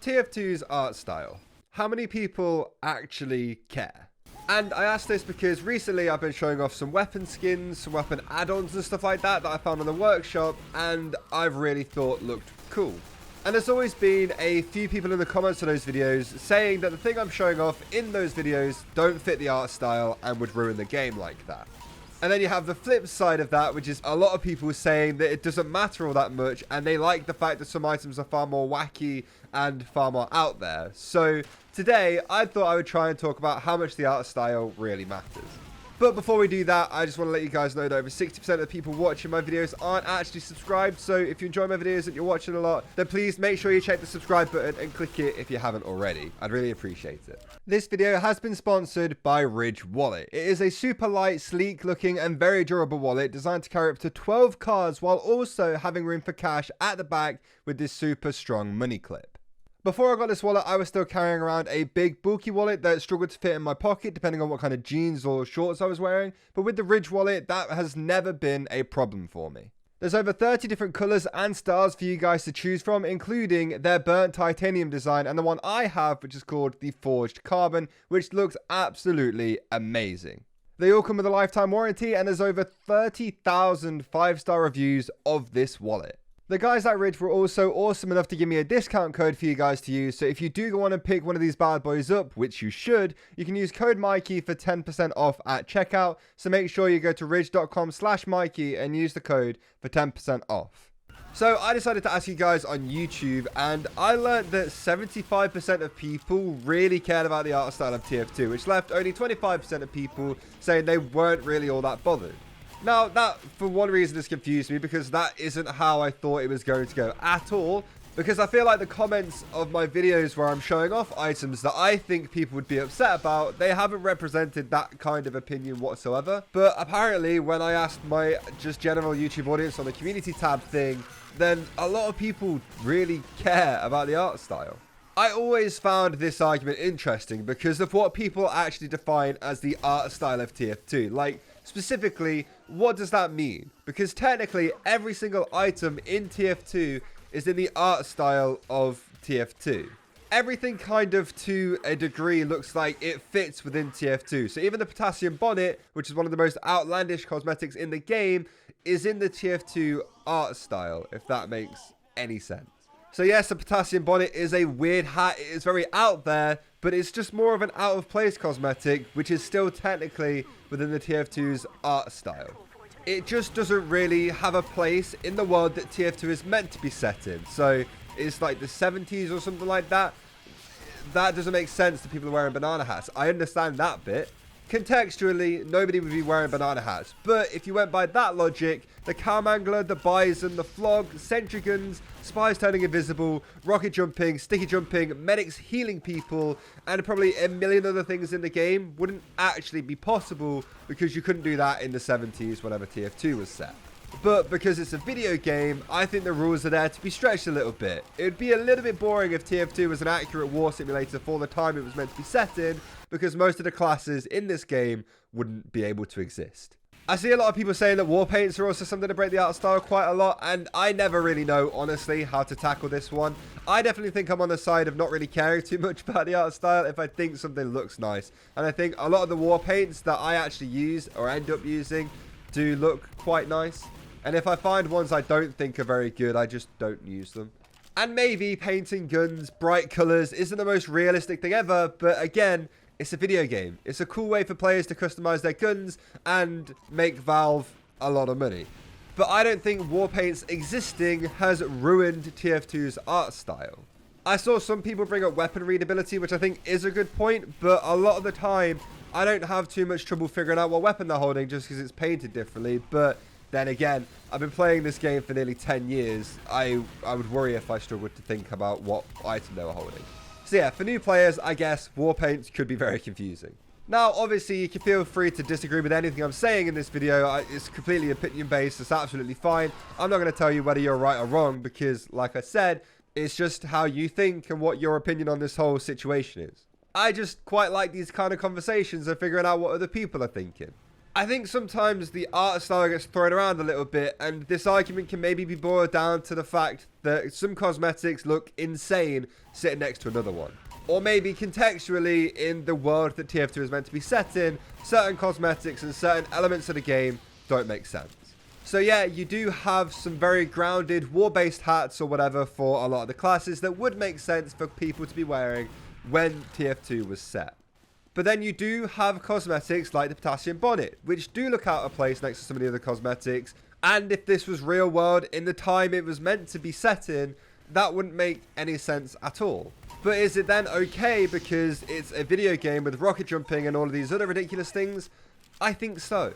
TF2's art style. How many people actually care? And I asked this because recently I've been showing off some weapon skins, some weapon add-ons and stuff like that I found on the workshop, and I've really thought looked cool. And there's always been a few people in the comments of those videos saying that the thing I'm showing off in those videos don't fit the art style and would ruin the game like that. And then you have the flip side of that, which is a lot of people saying that it doesn't matter all that much, and they like the fact that some items are far more wacky and far more out there. So today, I thought I would try and talk about how much the art style really matters. But before we do that, I just want to let you guys know that over 60% of the people watching my videos aren't actually subscribed. So if you enjoy my videos and you're watching a lot, then please make sure you check the subscribe button and click it if you haven't already. I'd really appreciate it. This video has been sponsored by Ridge Wallet. It is a super light, sleek looking and very durable wallet designed to carry up to 12 cards while also having room for cash at the back with this super strong money clip. Before I got this wallet, I was still carrying around a big bulky wallet that struggled to fit in my pocket depending on what kind of jeans or shorts I was wearing, but with the Ridge wallet, that has never been a problem for me. There's over 30 different colours and styles for you guys to choose from, including their burnt titanium design and the one I have, which is called the Forged Carbon, which looks absolutely amazing. They all come with a lifetime warranty, and there's over 30,000 5-star reviews of this wallet. The guys at Ridge were also awesome enough to give me a discount code for you guys to use, so if you do want to pick one of these bad boys up, which you should, you can use code Mikey for 10% off at checkout, so make sure you go to ridge.com/Mikey and use the code for 10% off. So I decided to ask you guys on YouTube, and I learned that 75% of people really cared about the art style of TF2, which left only 25% of people saying they weren't really all that bothered. Now, that, for one reason, has confused me, because that isn't how I thought it was going to go at all. Because I feel like the comments of my videos where I'm showing off items that I think people would be upset about, they haven't represented that kind of opinion whatsoever. But apparently, when I asked my just general YouTube audience on the community tab thing, then a lot of people really care about the art style. I always found this argument interesting because of what people actually define as the art style of TF2. Like, specifically, what does that mean? Because technically, every single item in TF2 is in the art style of TF2. Everything kind of, to a degree, looks like it fits within TF2. So even the potassium bonnet, which is one of the most outlandish cosmetics in the game, is in the TF2 art style, if that makes any sense. So yes, the potassium bonnet is a weird hat. It is very out there, but it's just more of an out-of-place cosmetic, which is still technically within the TF2's art style. It just doesn't really have a place in the world that TF2 is meant to be set in. So it's like the 70s or something like that. That doesn't make sense to people wearing banana hats. I understand that bit. Contextually, nobody would be wearing banana hats. But if you went by that logic, the Cowmangler, the Bison, the Flog, sentry guns, spies turning invisible, rocket jumping, sticky jumping, medics healing people, and probably a million other things in the game wouldn't actually be possible because you couldn't do that in the 70s whenever TF2 was set. But because it's a video game, I think the rules are there to be stretched a little bit. It would be a little bit boring if TF2 was an accurate war simulator for the time it was meant to be set in, because most of the classes in this game wouldn't be able to exist. I see a lot of people saying that war paints are also something to break the art style quite a lot, and I never really know, honestly, how to tackle this one. I definitely think I'm on the side of not really caring too much about the art style if I think something looks nice. And I think a lot of the war paints that I actually use or end up using do look quite nice. And if I find ones I don't think are very good, I just don't use them. And maybe painting guns bright colors isn't the most realistic thing ever, but again, it's a video game. It's a cool way for players to customize their guns and make Valve a lot of money. But I don't think war paints existing has ruined TF2's art style. I saw some people bring up weapon readability, which I think is a good point, but a lot of the time, I don't have too much trouble figuring out what weapon they're holding just because it's painted differently. But then again, I've been playing this game for nearly 10 years. I would worry if I struggled to think about what item they were holding. So yeah, for new players, I guess war paints could be very confusing. Now, obviously, you can feel free to disagree with anything I'm saying in this video. It's completely opinion-based. It's absolutely fine. I'm not going to tell you whether you're right or wrong because, like I said, it's just how you think and what your opinion on this whole situation is. I just quite like these kind of conversations and figuring out what other people are thinking. I think sometimes the art style gets thrown around a little bit, and this argument can maybe be boiled down to the fact that some cosmetics look insane sitting next to another one. Or maybe contextually, in the world that TF2 is meant to be set in, certain cosmetics and certain elements of the game don't make sense. So yeah, you do have some very grounded war-based hats or whatever for a lot of the classes that would make sense for people to be wearing when TF2 was set. But then you do have cosmetics like the potassium bonnet, which do look out of place next to some of the other cosmetics. And if this was real world in the time it was meant to be set in, that wouldn't make any sense at all. But is it then okay because it's a video game with rocket jumping and all of these other ridiculous things? I think so.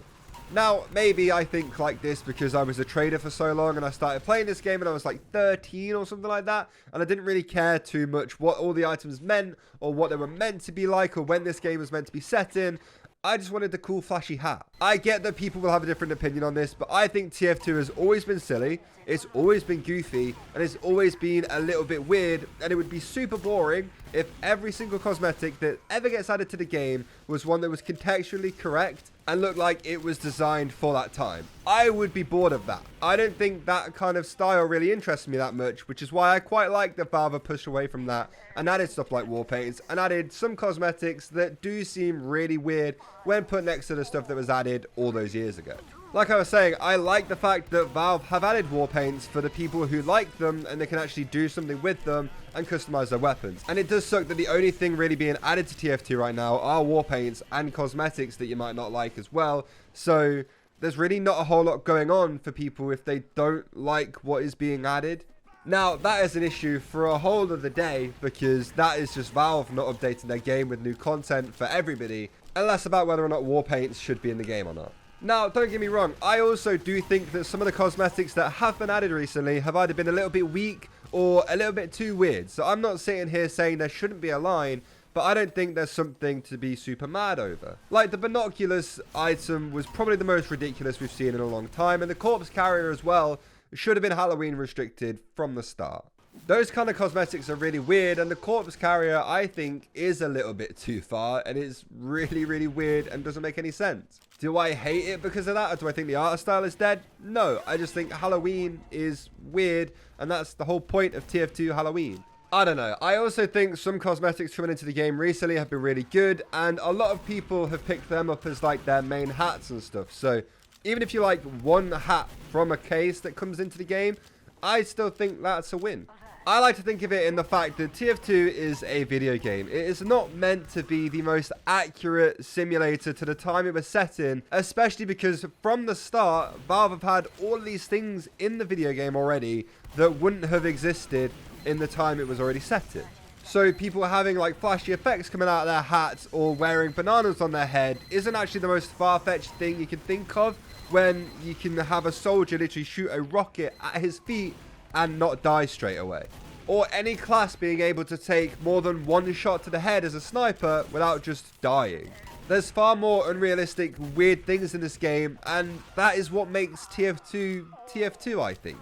Now, maybe I think like this because I was a trader for so long and I started playing this game and I was like 13 or something like that. And I didn't really care too much what all the items meant or what they were meant to be like or when this game was meant to be set in. I just wanted the cool flashy hat. I get that people will have a different opinion on this, but I think TF2 has always been silly, it's always been goofy, and it's always been a little bit weird, and it would be super boring if every single cosmetic that ever gets added to the game was one that was contextually correct and looked like it was designed for that time. I would be bored of that. I don't think that kind of style really interests me that much, which is why I quite like that Valve pushed away from that and added stuff like war paints and added some cosmetics that do seem really weird when put next to the stuff that was added all those years ago. Like I was saying, I like the fact that Valve have added war paints for the people who like them and they can actually do something with them and customize their weapons. And it does suck that the only thing really being added to TF2 right now are war paints and cosmetics that you might not like as well. So there's really not a whole lot going on for people if they don't like what is being added. Now, that is an issue for a whole other day because that is just Valve not updating their game with new content for everybody, and less about whether or not war paints should be in the game or not. Now, don't get me wrong, I also do think that some of the cosmetics that have been added recently have either been a little bit weak or a little bit too weird. So I'm not sitting here saying there shouldn't be a line, but I don't think there's something to be super mad over. Like, the binoculars item was probably the most ridiculous we've seen in a long time, and the corpse carrier as well should have been Halloween restricted from the start. Those kind of cosmetics are really weird, and the corpse carrier, I think, is a little bit too far, and it's really, really weird and doesn't make any sense. Do I hate it because of that, or do I think the art style is dead? No, I just think Halloween is weird, and that's the whole point of TF2 Halloween. I don't know. I also think some cosmetics coming into the game recently have been really good, and a lot of people have picked them up as like their main hats and stuff. So even if you like one hat from a case that comes into the game, I still think that's a win. I like to think of it in the fact that TF2 is a video game. It is not meant to be the most accurate simulator to the time it was set in, especially because from the start, Valve have had all of these things in the video game already that wouldn't have existed in the time it was already set in. So people having like flashy effects coming out of their hats or wearing bananas on their head isn't actually the most far-fetched thing you can think of when you can have a soldier literally shoot a rocket at his feet and not die straight away. Or any class being able to take more than one shot to the head as a sniper without just dying. There's far more unrealistic, weird things in this game, and that is what makes TF2 TF2, I think.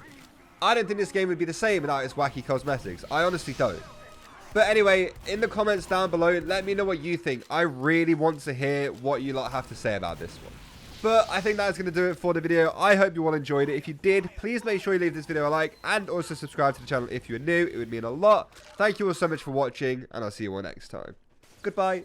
I don't think this game would be the same without its wacky cosmetics. I honestly don't. But anyway, in the comments down below, let me know what you think. I really want to hear what you lot have to say about this one. But I think that's going to do it for the video. I hope you all enjoyed it. If you did, please make sure you leave this video a like and also subscribe to the channel if you're new. It would mean a lot. Thank you all so much for watching, and I'll see you all next time. Goodbye.